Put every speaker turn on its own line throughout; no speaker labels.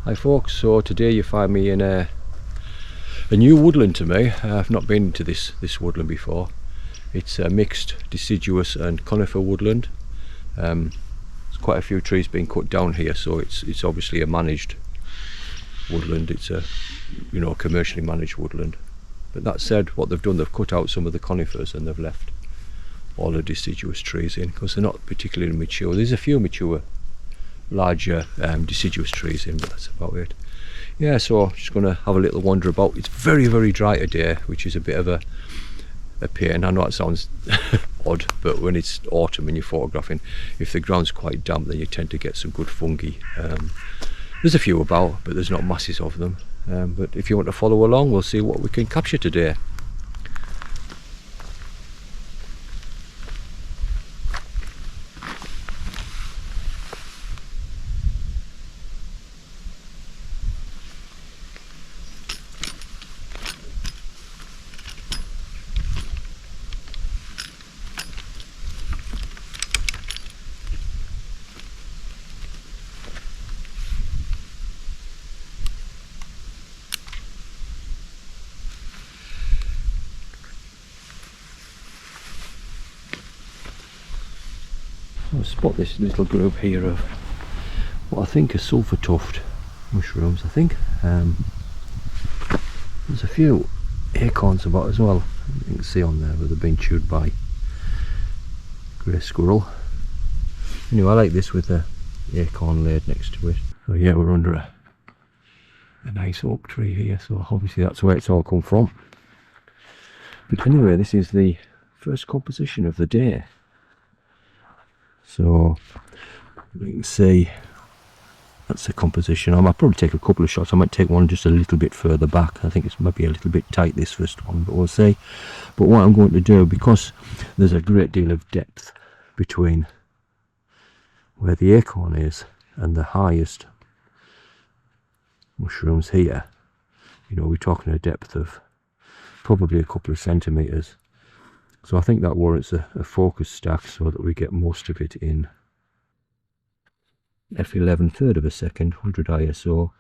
Hi folks, so today you find me in a new woodland to me. I've not been to this woodland before. It's a mixed deciduous and conifer woodland. There's quite a few trees being cut down here, so it's obviously a managed woodland. It's a commercially managed woodland. But that said, what they've done, they've cut out some of the conifers and they've left all the deciduous trees in because they're not particularly mature. There's a few mature larger deciduous trees in, but that's about it. Yeah, so just going to have a little wander about. It's very, very dry today, which is a bit of a pain. I know that sounds odd, but when it's autumn and you're photographing, if the ground's quite damp, then you tend to get some good fungi. There's a few about, but there's not masses of them. But if you want to follow along, we'll see what we can capture today. I'll spot this little group here of what I think are sulphur tuft mushrooms. I think there's a few acorns about as well. You can see on there where they've been chewed by grey squirrel. Anyway, I like this with the acorn laid next to it. So yeah, we're under a nice oak tree here, so obviously that's where it's all come from. But anyway, this is the first composition of the day. So you can see that's the composition. I might probably take a couple of shots. I might take one just a little bit further back. I think it's maybe a little bit tight, this first one, but we'll see. But what I'm going to do, because there's a great deal of depth between where the acorn is and the highest mushrooms here, we're talking a depth of probably a couple of centimetres. So I think that warrants a focus stack so that we get most of it in f11 third of a second, 100 ISO.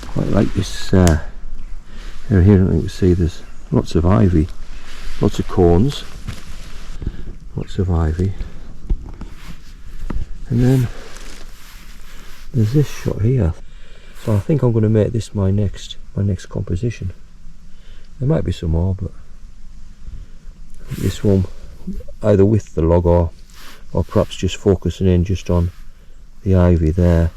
Quite like this area here. I think we see there's lots of ivy, lots of corns, lots of ivy, and then there's this shot here. So I think I'm going to make this my next composition. There might be some more, but this one either with the log or perhaps just focusing in just on the ivy there.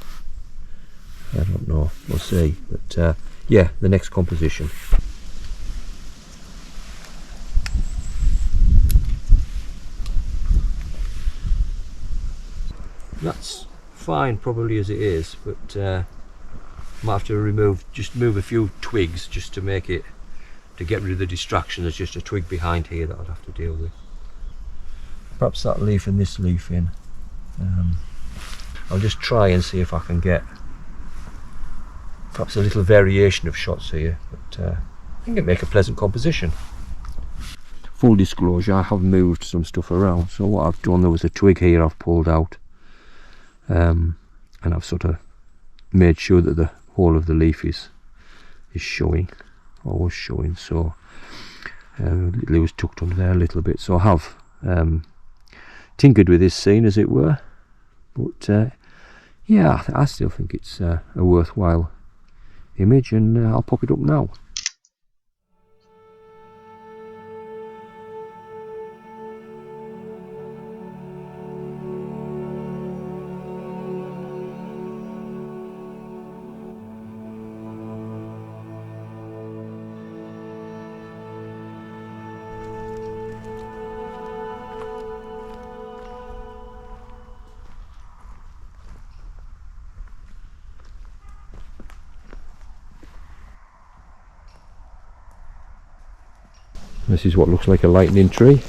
I don't know, we'll see, but yeah, the next composition. That's fine probably as it is, but I might have to move a few twigs just to make it, to get rid of the distraction. There's just a twig behind here that I'd have to deal with. Perhaps that leaf and this leaf in. I'll just try and see if I can get perhaps a little variation of shots here, but I think it'd make a pleasant composition. Full disclosure, I have moved some stuff around, so what I've done, there was a twig here I've pulled out, and I've sort of made sure that the whole of the leaf is showing, or was showing, so it was tucked under there a little bit, so I have tinkered with this scene as it were, but yeah, I still think it's a worthwhile image, and I'll pop it up now. This is what looks like a lightning tree.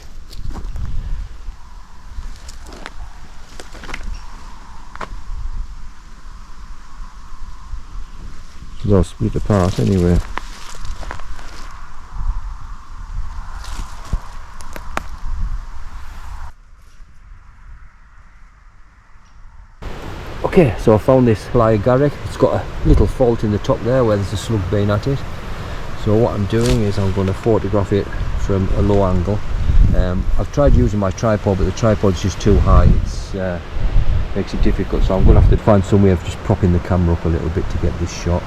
It's all split apart anyway. Okay, so I found this garrick. It's got a little fault in the top there where there's a slug been at it. So what I'm doing is I'm going to photograph it from a low angle. I've tried using my tripod, but the tripod's just too high. It makes it difficult, so I'm going to have to find some way of just propping the camera up a little bit to get this shot.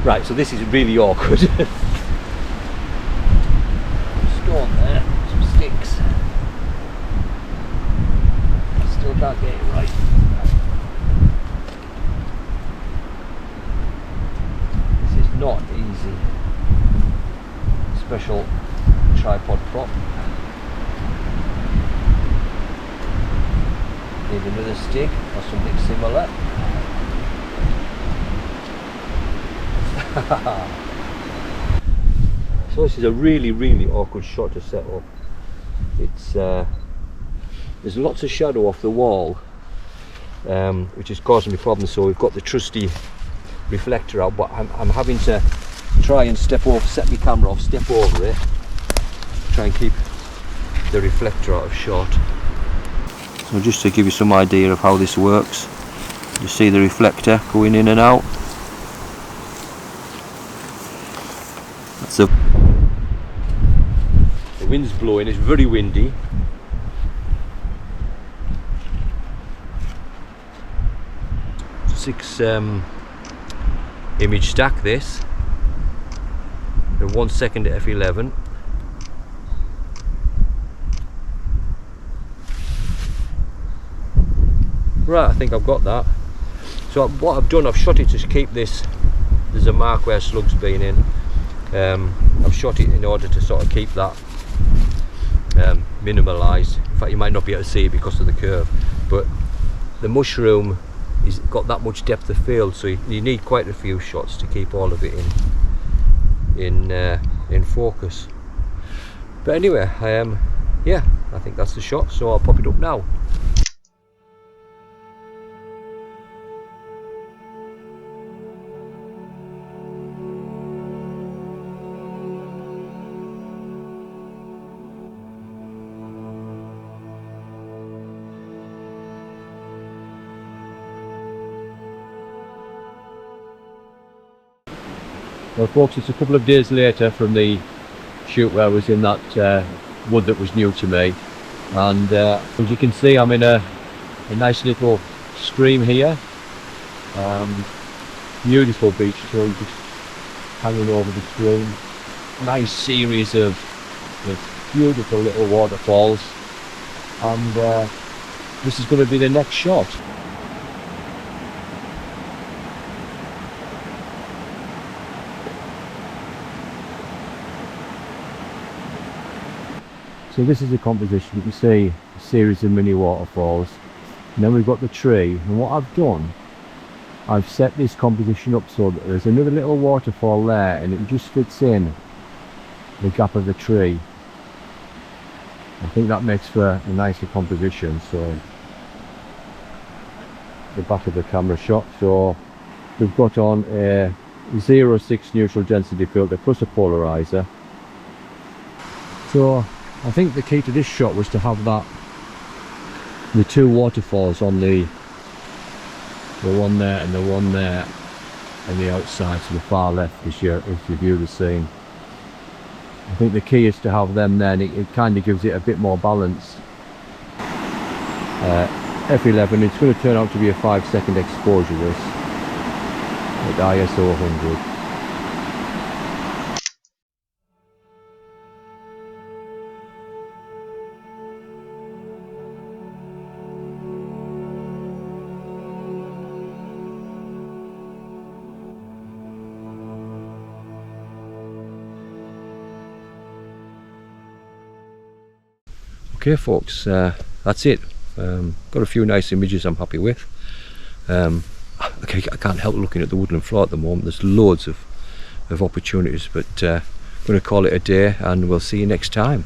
Right, so this is really awkward. Stone there, some sticks. Still can't get it right. This is not easy. Special tripod prop. Need another stick or something similar. So this is a really awkward shot to set up. It's there's lots of shadow off the wall, which is causing me problems. So we've got the trusty reflector out, but I'm having to try and set my camera off, step over it, try and keep the reflector out of shot. So just to give you some idea of how this works, you see the reflector going in and out. So the wind's blowing, it's very windy. Six image stack this, and 1 second at f11. Right, I think I've got that. So what I've done, I've shot it to keep this. There's a mark where slug's been in. I've shot it in order to sort of keep that minimalised. In fact, you might not be able to see it because of the curve, but the mushroom is got that much depth of field, so you need quite a few shots to keep all of it in focus. But anyway, yeah, I think that's the shot, so I'll pop it up now. Well folks, it's a couple of days later from the shoot where I was in that wood that was new to me, and as you can see I'm in a nice little stream here. Beautiful beach tree just hanging over the stream. Nice series of beautiful little waterfalls, and this is going to be the next shot. So this is a composition. You can see a series of mini waterfalls, and then we've got the tree. And what I've done, I've set this composition up so that there's another little waterfall there, and it just fits in the gap of the tree. I think that makes for a nicer composition. So the back of the camera shot. So we've got on a 0.6 neutral density filter plus a polarizer. So I think the key to this shot was to have the two waterfalls on the one there and the one there on the outside to the far left as you view the scene. I think the key is to have them there, and it kind of gives it a bit more balance. F11, it's going to turn out to be a 5-second exposure this at ISO 100. Okay folks, that's it. Got a few nice images I'm happy with. Okay, I can't help looking at the woodland floor at the moment. There's loads of opportunities, but going to call it a day, and we'll see you next time.